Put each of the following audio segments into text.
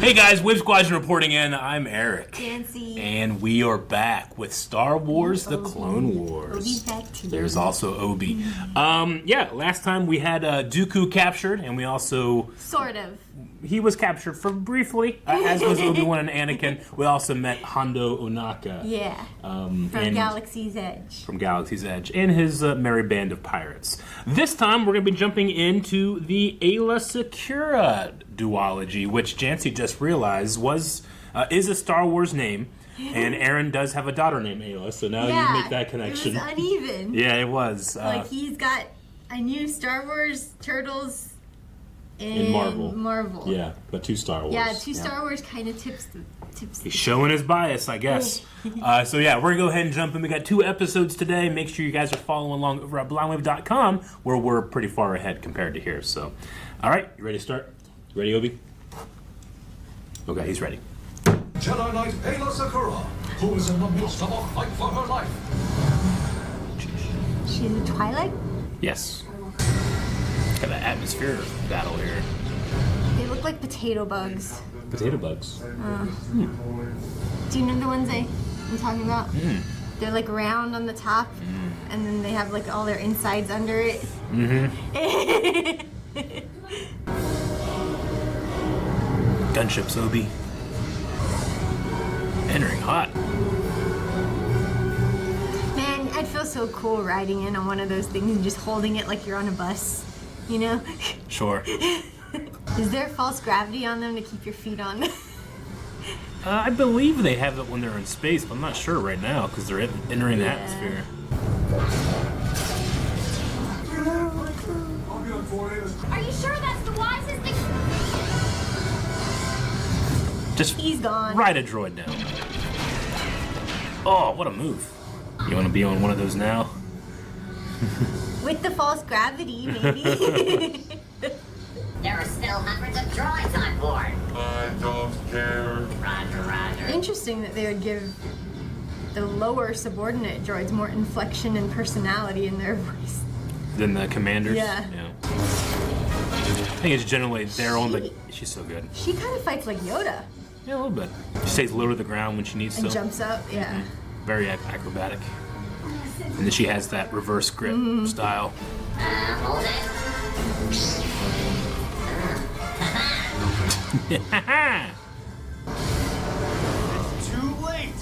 Hey guys, Whip Squadron reporting in. I'm Eric. Janci. And we are back with Star Wars The Clone Wars. Obi's back too. There's also Obi. Yeah, last time we had Dooku captured, and we also... Sort of. He was captured for briefly, as was Obi-Wan and Anakin. We also met Hondo Ohnaka. Yeah. From Galaxy's Edge. From Galaxy's Edge, and his merry band of pirates. This time, we're going to be jumping into the Aayla Secura Duology, which Janci just realized is a Star Wars name. And Aaron does have a daughter named Aayla, so now you make that connection. It was uneven. Yeah, it was. Like, he's got a new Star Wars Turtles in Marvel. Yeah, but two Star Wars. Yeah, Star Wars kind of tips. He's showing his bias, I guess. So yeah, we're going to go ahead and jump in. We got 2 episodes today. Make sure you guys are following along over at blindwave.com, where we're pretty far ahead compared to here. So, all right, you ready to start? You ready, Obi? Okay, he's ready. Jedi Knight Aayla Secura, who is in the midst of a fight for her life. She's a Twilight? Yes. Got an atmosphere battle here. They look like potato bugs. Potato bugs. Do you know the ones I'm talking about? They're like round on the top, and then they have like all their insides under it. Gunships, Obi. Entering hot. Man, I'd feel so cool riding in on one of those things and just holding it like you're on a bus, you know? Sure. Is there false gravity on them to keep your feet on? I believe they have it when they're in space, but I'm not sure right now because they're entering the atmosphere. Are you sure that's the wisest thing? Just He's gone. ride a droid down. Oh, what a move. You want to be on one of those now? With the false gravity, maybe. There are still hundreds of droids on board. I don't care. Roger, roger. Interesting that they would give the lower subordinate droids more inflection and personality in their voice. Than the commanders? Yeah. I think it's generally their own, but she's so good. She kind of fights like Yoda. Yeah, a little bit. She stays low to the ground when she needs And to. jumps up, yeah. Very acrobatic. And then she has that reverse grip style. Hold it. It's too late.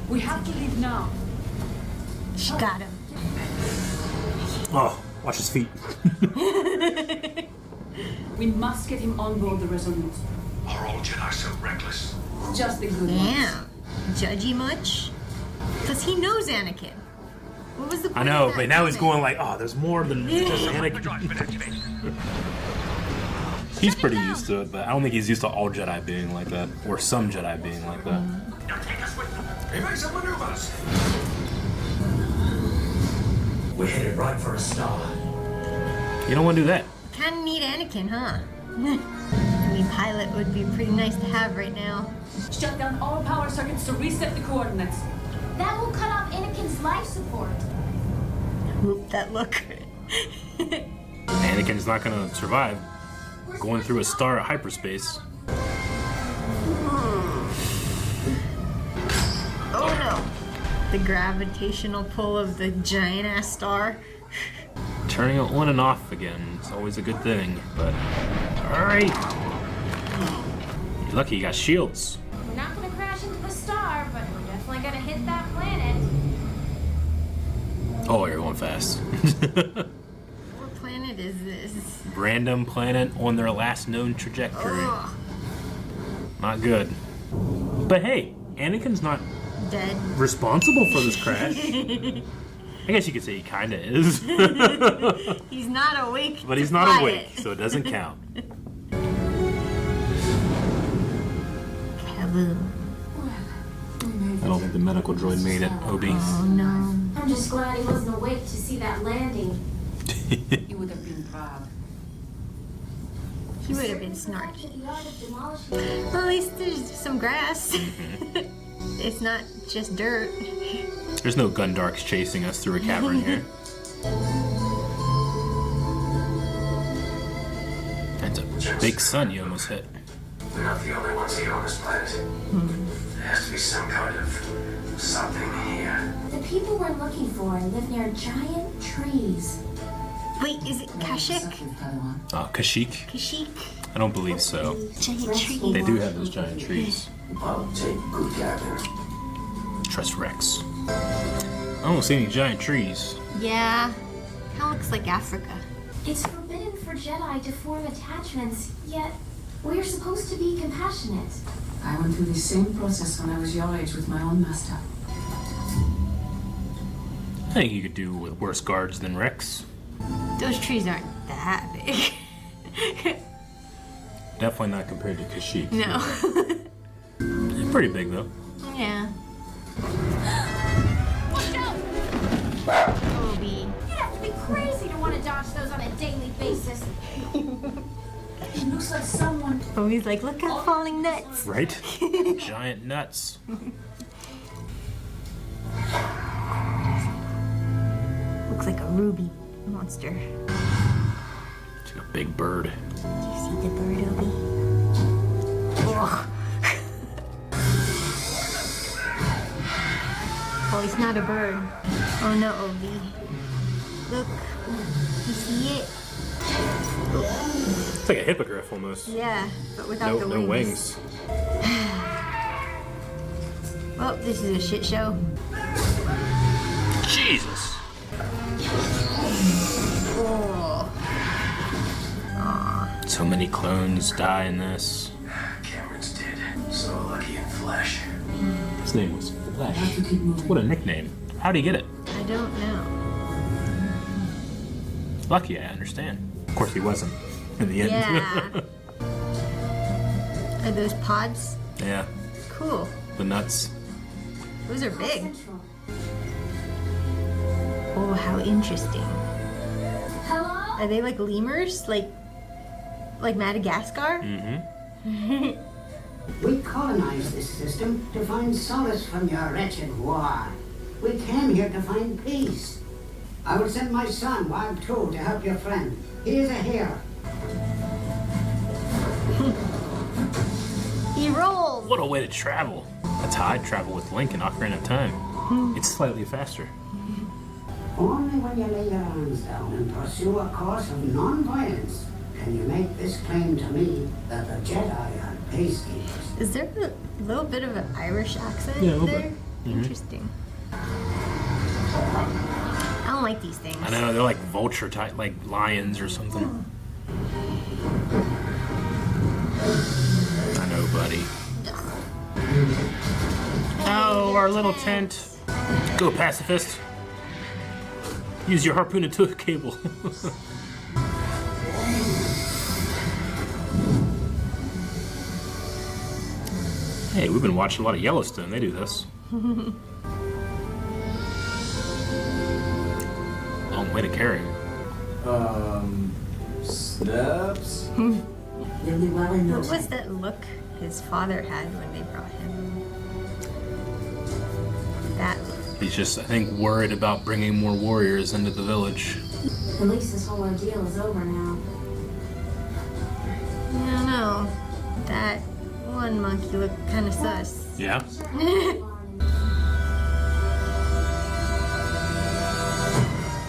We have to leave now. She got him. Oh, watch his feet. We must get him on board the Resolute. Are all Jedi so reckless? Just the good ones. Damn. Judgy much? Because he knows Anakin. What was the point I know, of that but now he's comment? going like, oh, there's more than just Anakin. He's pretty used to it, but I don't think he's used to all Jedi being like that, or some Jedi being like that. Now take us with them. Evasive maneuvers. We're headed right for a star. You don't want to do that. Kind of need Anakin, huh? I mean, pilot would be pretty nice to have right now. Shut down all power circuits to reset the coordinates. That will cut off Anakin's life support. Whoop, that look. Anakin's not gonna survive going through a star at hyperspace. Oh no. The gravitational pull of the giant ass star. Turning it on and off again is always a good thing, but alright. You're lucky you got shields. We're not gonna crash into the star, but we're definitely gonna hit that planet. Oh, you're going fast. What planet is this? Random planet on their last known trajectory. Ugh. Not good. But hey, Anakin's not Dead. responsible for this crash. I guess you could say he kinda is. He's not awake. But to he's not fly awake, it. so it doesn't count. Kaboom. I don't think the medical droid made it, Obi. Oh no. I'm just glad he wasn't awake to see that landing. You would have been proud. He would have been snarky. The art of demolishing. Well, at least there's some grass. It's not just dirt. There's no Gundarks chasing us through a cavern here. intelligence. Big sun you almost hit. We're not the only ones here on this planet. There has to be some kind of something here. The people we're looking for live near giant trees. Wait, is it Kashyyyk? Oh, Kashyyyk? Kashyyyk? I don't believe so. Giant tree. They do have those giant trees. I'll take good care of them. Trust Rex. I don't see any giant trees. Yeah, kind of looks like Africa. It's forbidden for Jedi to form attachments, yet we're supposed to be compassionate. I went through the same process when I was your age with my own master. I think you could do with worse guards than Rex. Those trees aren't that big. Definitely not compared to Kashyyyk. No. They're pretty big though. Yeah. Watch out! Obi. You'd have to be crazy to want to dodge those on a daily basis. It looks like someone. Obi's like, look at falling nuts. Right? Giant nuts. Looks like a ruby monster. It's like a big bird. Do you see the bird, Obi? Oh. Oh, he's not a bird. Oh no, Obi. Look. You see it? It's like a hippogriff almost. Yeah, but without the No wings. wings. Well, this is a shit show. Jesus. Oh. So many clones die in this. Cameron's dead. So lucky in flesh. His name was I have Flash. to keep moving. What a nickname. How'd he get it? I don't know. Lucky, I understand. Of course he wasn't in the end. Yeah. Are those pods? Yeah. Cool. The nuts. Those are big. Central. Oh, how interesting. Hello? Are they like lemurs? Like Madagascar? Mm-hmm. We colonized this system to find solace from your wretched war. We came here to find peace. I will send my son, Wild 2, to help your friend. He is a hero. He rolls! What a way to travel. That's how I'd travel with Link in Ocarina of Time. It's slightly faster. Only when you lay your arms down and pursue a course of non-violence can you make this claim to me that the Jedi are peacekeepers. Is there a little bit of an Irish accent Yeah, a little there? bit. Interesting. I don't like these things. I know, they're like vulture type, like lions or something. I know, buddy. Oh, our little tent. Go, pacifist. Use your harpoon into a cable. Hey, we've been watching a lot of Yellowstone. They do this. Long way to carry. Snaps? Really well in What those. was that look his father had when they brought him? That look. He's just, I think, worried about bringing more warriors into the village. At least this whole ordeal is over now. I don't know. That one monkey looked kind of sus. Yeah?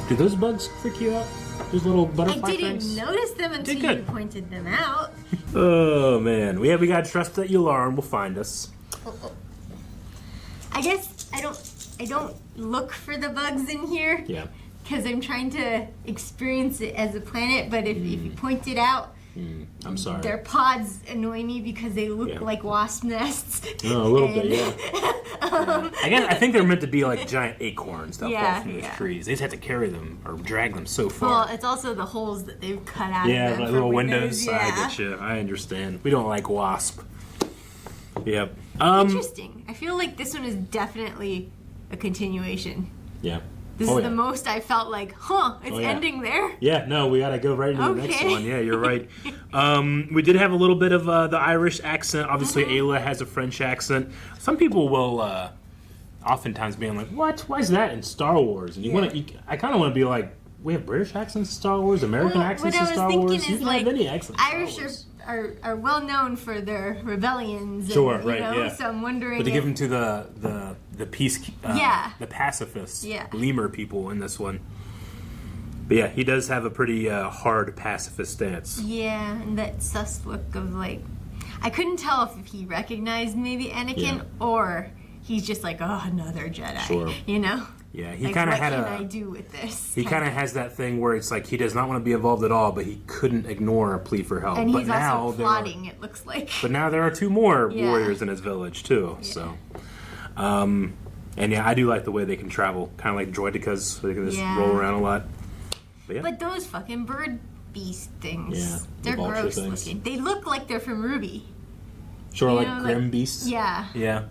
Do those bugs freak you out? Those little I butterfly didn't things? notice them until Did you good. pointed them out. Oh, man. We gotta trust that Yularin will find us. I guess I don't look for the bugs in here Yeah. because I'm trying to experience it as a planet. But if you point it out, I'm sorry. their pods annoy me because they look Yeah. like wasp nests. Oh, a little bit, And- yeah. I think they're meant to be like giant acorns that Yeah, fall from those yeah. trees. They just have to carry them or drag them so far. Well, it's also the holes that they've cut out Yeah, of them like for little windows. Yeah. I get you. I understand. We don't like wasp. Yep. Interesting. I feel like this one is definitely a continuation. Yeah. This Oh, is yeah. the most I felt like, it's Oh, yeah. ending there. Yeah, no, we gotta go right into the next Okay. one. Yeah, you're right. We did have a little bit of the Irish accent. Obviously, Aayla has a French accent. Some people will oftentimes be like, "What? Why is that in Star Wars?" And I kind of want to be like, "We have British accents in Star Wars, American accents what I in was Star thinking Wars. You is can like have any accent." in Star Irish Wars." are well known for their rebellions. Sure, and, right, yeah. So I'm wondering. But to give if- him to the peace, the pacifists, lemur people in this one. But yeah, he does have a pretty hard pacifist stance. Yeah, and that sus look of like, I couldn't tell if he recognized maybe Anakin or he's just like, oh, another Jedi. Sure. You know? Yeah, he Like, kind of what had can I do with this? He kind of has that thing where it's like he does not want to be involved at all, but he couldn't ignore a plea for help. And but he's now also plotting, it looks like. But now there are 2 more warriors in his village too. Yeah. So, and yeah, I do like the way they can travel, kind of like droidicas. So they can just roll around a lot. But, yeah. But those fucking bird beast things, Yeah, they're the vulture gross things. looking. They look like they're from Ruby. Sure, You like know, grim like- beasts. Yeah. Yeah.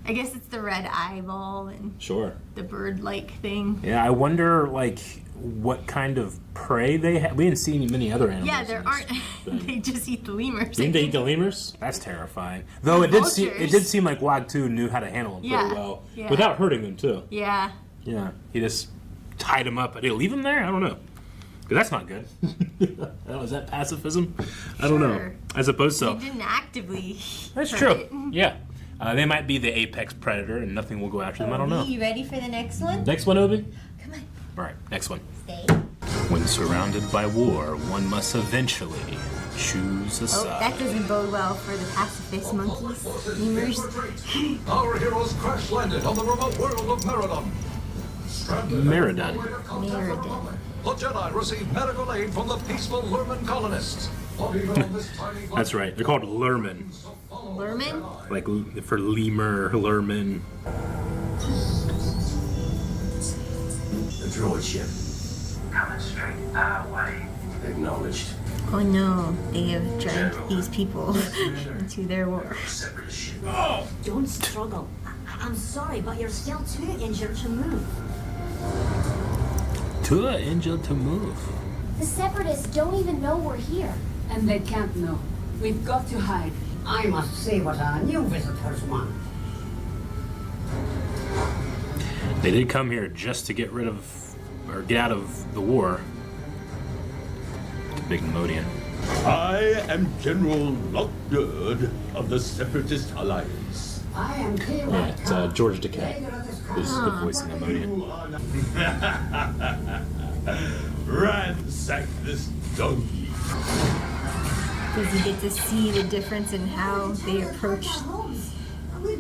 I guess it's the red eyeball and Sure. the bird-like thing. Yeah, I wonder like what kind of prey they have. We didn't see many other animals. Yeah, there in this aren't. thing. They just eat the lemurs. Didn't they eat the lemurs? That's terrifying. Though it did seem like Wag 2 knew how to handle them pretty well. Yeah. Without hurting them too. Yeah. Yeah. He just tied him up. Did he leave him there? I don't know. Because that's not good. Oh, is that pacifism? I don't know. Sure. I suppose so. They didn't actively. That's hurt true. it. Yeah. They might be the apex predator and nothing will go after them. I don't know. You ready for the next one? Next one, Obi? Come on. All right, next one. Stay. When surrounded by war, one must eventually choose a Oh, side. that doesn't bode well for the pacifist monkeys. Lemurs. Our heroes crash landed on the remote world of Meridon. Stranded Meridon. Meridon. The Jedi received medical aid from the peaceful Lerman colonists. But even on this tiny That's right. They're called Lurmen. Lurman? Like for lemur, Lurmen. The droid ship. Coming straight our way. Acknowledged. Oh no, they have dragged these people into their war. Separate ship. Don't struggle. I'm sorry, but you're still too injured to move. Too injured to move. The Separatists don't even know we're here. And they can't know. We've got to hide. I must see what our new visitors want. They did come here just to get rid of, or get out of the war. The big Modian. I am General Lockwood of the Separatist Alliance. I am King. Yeah, it's George Decay who's the voicing of Modian. Ransack this donkey. Does he get to see the difference in how they approach? We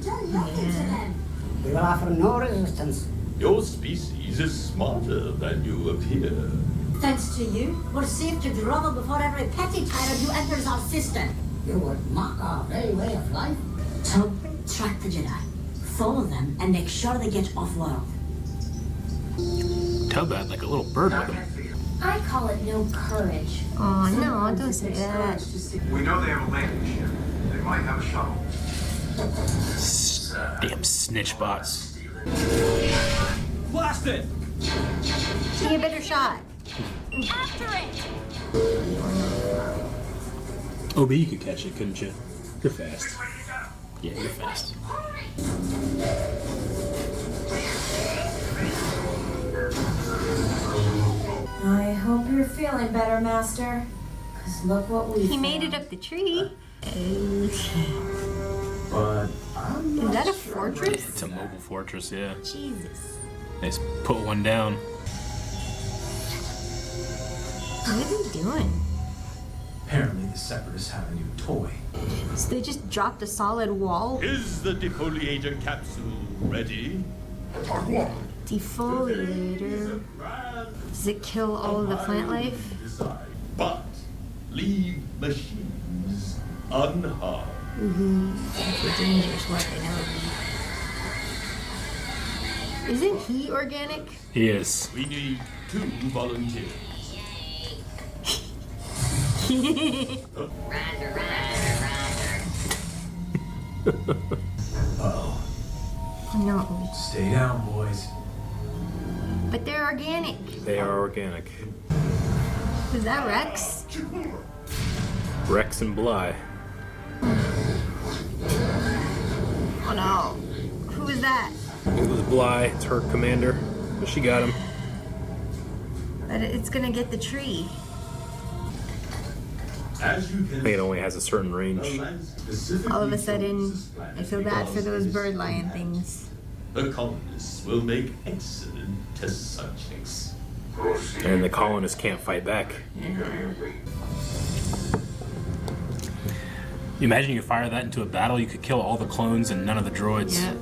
will offer no resistance. Your species is smarter than you appear. Thanks to you, we're safe to grovel before every petty tyrant who enters our system. You would mock our very way of life. So, track the Jedi. Follow them and make sure they get off-world. Tobat like a little bird with him. I call it no courage. Oh no, don't say that. We know they have a landing ship. They might have a shuttle. Damn snitch bots. Blast it! Give me a better shot. After it! Oh, but you could catch it, couldn't you? You're fast. Yeah, you're fast. I hope you're feeling better, Master. Because look what we He made it up the tree. But I'm Is not that a sure. fortress? It's a mobile fortress, yeah. Jesus. They just put one down. What are they doing? Apparently the Separatists have a new toy. So they just dropped a solid wall? Is the defoliator capsule ready? Defoliator. Does it kill all of the plant life? Decide. But leave machines unharmed. That's what dangerous work, I know. Isn't he organic? He is. We need 2 volunteers. Oh, No. stay down, boys. But they're organic. They are organic. Is that Rex? Rex and Bly. Oh no. Who is that? It was Bly. It's her commander. But she got him. But it's gonna get the tree. As you I can think it only has a certain range. All of a sudden, I feel bad for those bird lion things. The colonists will make excellent test subjects. And the colonists can't fight back. You imagine you fire that into a battle, you could kill all the clones and none of the droids. Yep.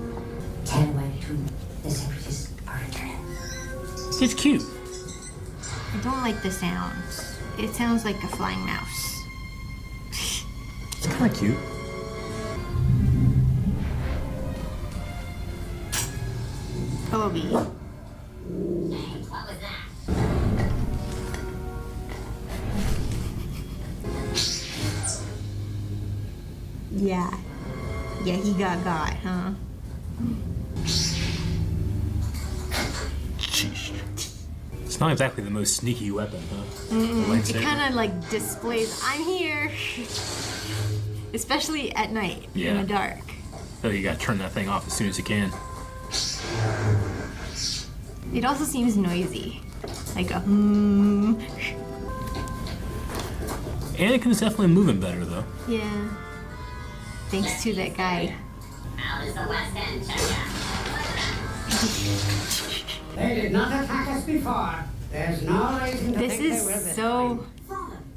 Tell me between the separatists are returning. It's cute. I don't like the sounds. It sounds like a flying mouse. It's kind of cute. Obi. What was that? Yeah. Yeah, he got, huh? It's not exactly the most sneaky weapon, huh? It kind of like displays, I'm here. Especially at night, in the dark. So you gotta turn that thing off as soon as you can. It also seems noisy. Like a hmm. Anakin's definitely moving better, though. Yeah. Thanks to that guy. How does the West End check out? They did not attack us before. There's no reason to This think they will is this so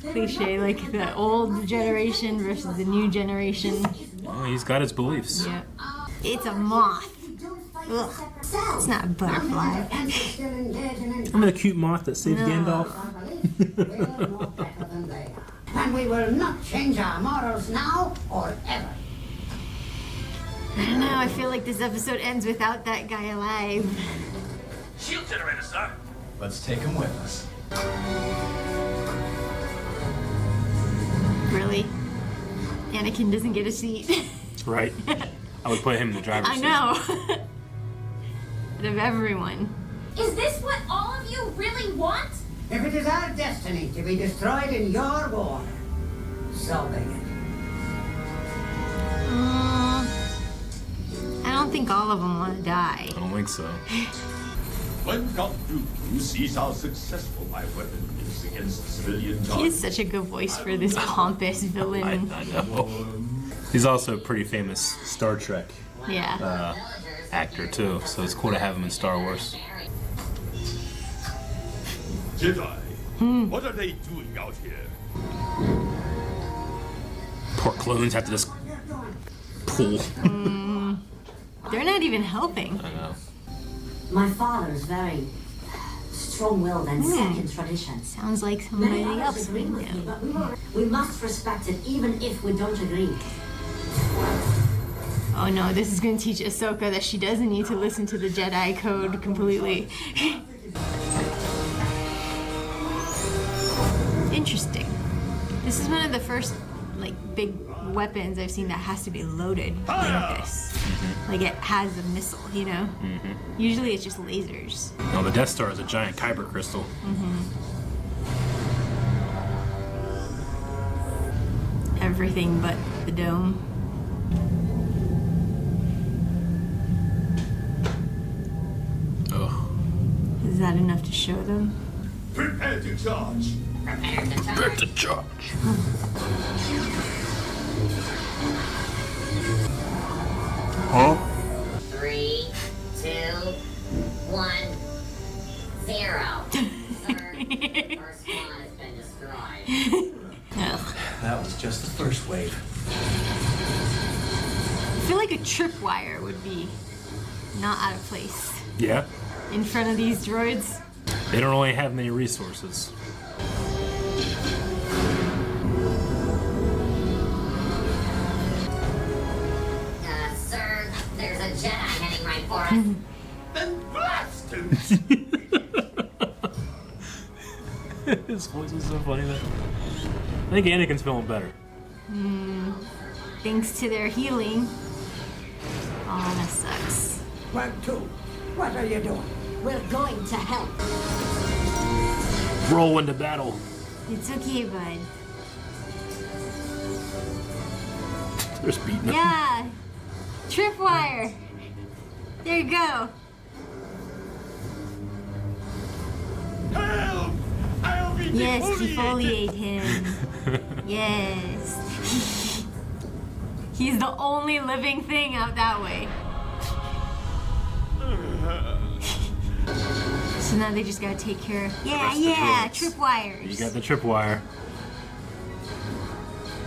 cliche, like the old generation versus the new generation. Well, he's got his beliefs. Yeah. It's a moth. Ugh. It's not a butterfly. Remember the cute moth that saved Gandalf? And we will not change our morals now or ever. I don't know, I feel like this episode ends without that guy alive. Shield generator, sir. Let's take him with us. Really? Anakin doesn't get a seat. Right. I would put him in the driver's I seat. know. Out of everyone. Is this what all of you really want? If it is our destiny to be destroyed in your war, so be it. I don't think all of them want to die. I don't think so. When Doctor Who sees how successful my weapon is against civilian He targets, has such a good voice for this pompous villain. I know. He's also a pretty famous Star Trek Yeah. actor, too, so it's cool to have him in Star Wars. Jedi, what are they doing out here? Poor clones have to just pull. They're not even helping. I know. My father is very strong-willed and set in traditions. Sounds like Many somebody others else agree would with me, know. but we must respect it even if we don't agree. Oh no, this is going to teach Ahsoka that she doesn't need to listen to the Jedi code completely. Interesting. This is one of the first, like, big weapons I've seen that has to be loaded like this. Like, it has a missile, you know? Usually it's just lasers. No, the Death Star is a giant kyber crystal. Everything but the dome. Ugh. Is that enough to show them? Prepare to charge. Prepare to charge. Huh? 3, 2, 1, 0. Sir, first one has been destroyed. Ugh. That was just the first wave. I feel like a tripwire would be not out of place Yeah. in front of these droids. They don't really have many resources. Sir, there's a Jedi heading right for us. Then blast him! His voice is so funny, though. I think Anakin's feeling better. Thanks to their healing. Oh, that sucks. Well, too. What are you doing? We're going to help. Roll into battle. It's okay, bud. They're just beating him. Yeah. Tripwire. There you go. Help! I'll be Yes, defoliated. defoliate him. Yes. He's the only living thing out that way. So now they just gotta take care of... Yeah, tripwires. You got the tripwire.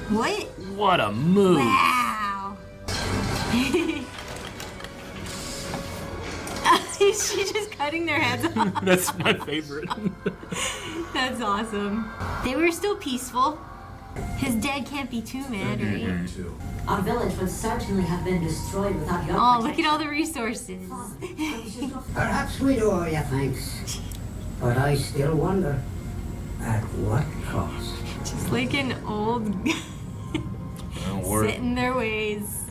What? What a move. Wow. Is she just cutting their heads off? That's my favorite. That's awesome. They were still peaceful. His dad can't be too mad, right? Our village would certainly have been destroyed without your Oh, look at all the resources. Perhaps we do owe you thanks. But I still wonder, at what cost? Just like an old set in their ways.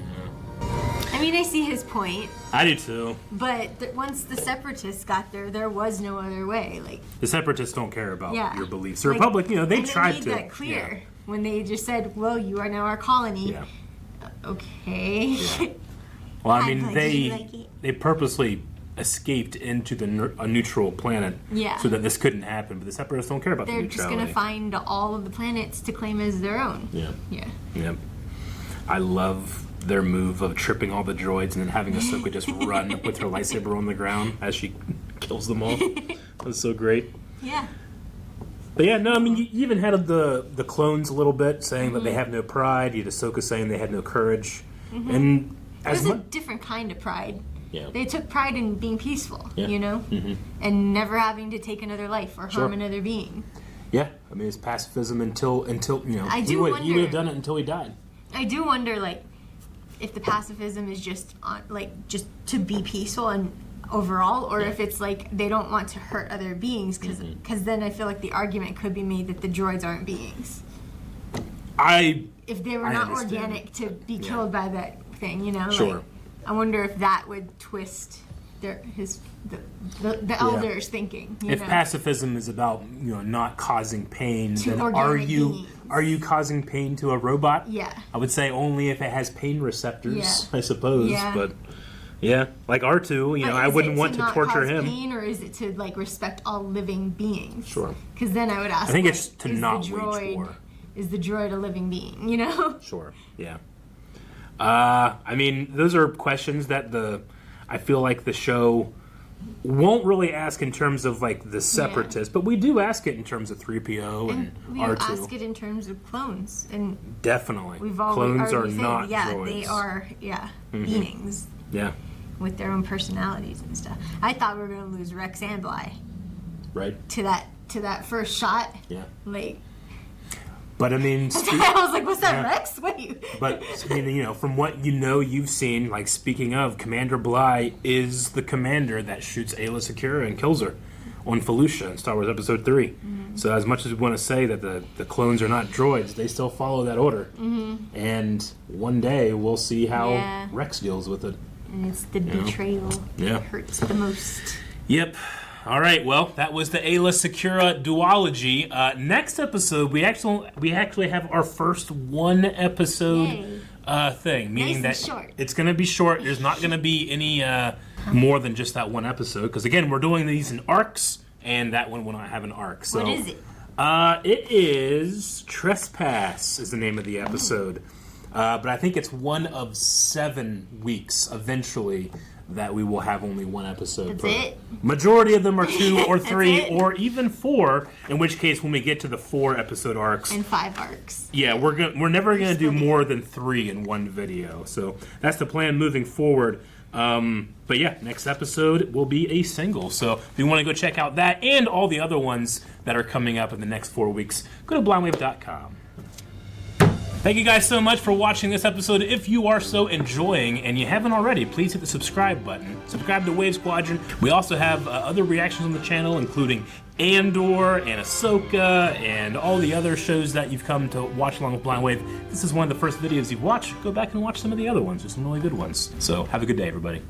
I mean, I see his point. I do too. But once the Separatists got there was no other way. Like the Separatists don't care about your beliefs. The like, Republic, you know, they and tried made to. That clear when they just said, "Well, you are now our colony." Yeah. Okay. Yeah. Well, I mean, they purposely escaped into a neutral planet so that this couldn't happen. But the Separatists don't care about the neutrality. They're just going to find all of the planets to claim as their own. Yeah. Yeah. Yep. I love their move of tripping all the droids and then having Ahsoka just run with her lightsaber on the ground as she kills them all. That was so great. Yeah. But yeah, no, I mean, you even had the clones a little bit saying that they have no pride. You had Ahsoka saying they had no courage. And it was a different kind of pride. Yeah. They took pride in being peaceful, you know? And never having to take another life or harm another being. Yeah, I mean, it's pacifism until you know, he would have done it until he died. I do wonder, like, if the pacifism is just just to be peaceful and overall, or if it's like they don't want to hurt other beings, because then I feel like the argument could be made that the droids aren't beings. If they were not organic to be killed by that thing, you know. Sure. Like, I wonder if that would twist the elders' thinking. If pacifism is about not causing pain, then are you causing pain to a robot? Yeah. I would say only if it has pain receptors, I suppose. Yeah. But yeah, like R2, I wouldn't want to torture him. Pain, or is it to respect all living beings? Sure. Because then I would ask. I think it's to not wage war. Is the droid a living being? Sure. Yeah. I mean, those are questions that I feel like the show won't really ask in terms of like the Separatists, but we do ask it in terms of 3PO and we R2. Ask it in terms of clones, and definitely clones are not droids. They are beings. Yeah. With their own personalities and stuff. I thought we were going to lose Rex and Bly. Right. To that first shot. Yeah. Like. But I mean, I was like, "What's that, Rex?" Wait. But I mean, from what you've seen. Like, speaking of, Commander Bly is the commander that shoots Aayla Secura and kills her on Felucia in Star Wars Episode 3. So as much as we want to say that the clones are not droids, they still follow that order. And one day we'll see how Rex deals with it. And it's the betrayal that hurts the most. Yep. All right, well, that was the Aayla Secura Duology. Next episode, we actually have our first one episode thing, meaning nice that short. It's going to be short. There's not going to be any more than just that one episode, because again, we're doing these in arcs, and that one will not have an arc. So, what is it? It is Trespass is the name of the episode, but I think it's one of 7 weeks eventually that we will have only one episode. That's it? Majority of them are 2 or 3 or even 4, in which case when we get to the 4 episode arcs. And 5 arcs. Yeah, we're never going to do more than 3 in one video. So that's the plan moving forward. But yeah, next episode will be a single. So if you want to go check out that and all the other ones that are coming up in the next 4 weeks, go to blindwave.com. Thank you guys so much for watching this episode. If you are so enjoying and you haven't already, please hit the subscribe button. Subscribe to Wave Squadron. We also have other reactions on the channel, including Andor and Ahsoka and all the other shows that you've come to watch along with Blind Wave. If this is one of the first videos you've watched, go back and watch some of the other ones. There's some really good ones. So have a good day, everybody.